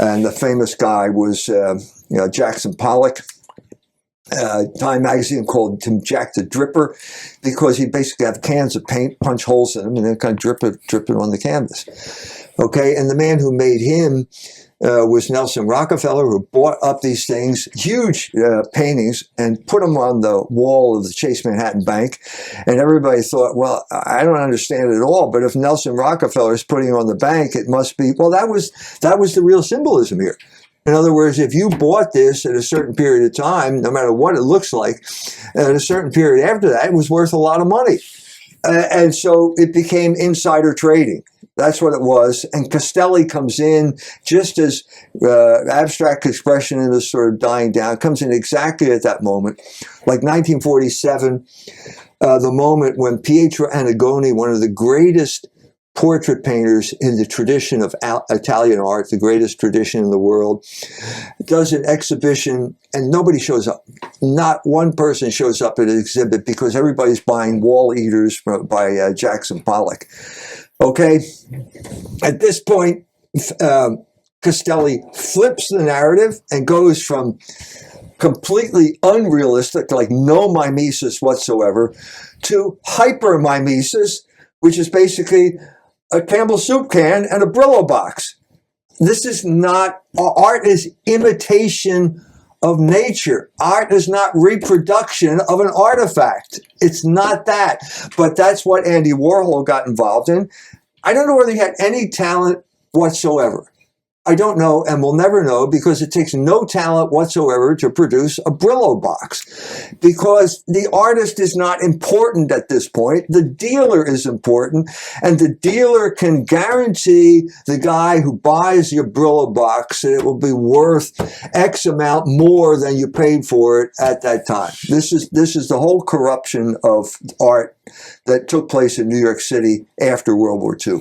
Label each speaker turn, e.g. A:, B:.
A: And the famous guy was Jackson Pollock. Time magazine called him Jack the Dripper because he'd basically have cans of paint, punch holes in them, and then kind of drip it on the canvas. Okay, and the man who made him was Nelson Rockefeller, who bought up these things, huge paintings, and put them on the wall of the Chase Manhattan Bank. And everybody thought, well, I don't understand it at all, but if Nelson Rockefeller is putting it on the bank, it must be, well, that was the real symbolism here. In other words, if you bought this at a certain period of time, no matter what it looks like, at a certain period after that, it was worth a lot of money. And so it became insider trading. That's what it was. And Castelli comes in just as abstract expressionism is sort of dying down, comes in exactly at that moment. Like 1947, the moment when Pietro Annigoni, one of the greatest portrait painters in the tradition of Italian art, the greatest tradition in the world, does an exhibition and nobody shows up. Not one person shows up at an exhibit because everybody's buying Wall Eaters by Jackson Pollock. Okay, at this point, Castelli flips the narrative and goes from completely unrealistic, like no mimesis whatsoever, to hyper-mimesis, which is basically a Campbell's soup can and a Brillo box. This is not, art is imitation of nature. Art is not reproduction of an artifact. It's not that. But that's what Andy Warhol got involved in. I don't know whether he had any talent whatsoever. I don't know and will never know because it takes no talent whatsoever to produce a Brillo box because the artist is not important at this point. The dealer is important, and the dealer can guarantee the guy who buys your Brillo box that it will be worth X amount more than you paid for it at that time. This is the whole corruption of art that took place in New York City after World War II.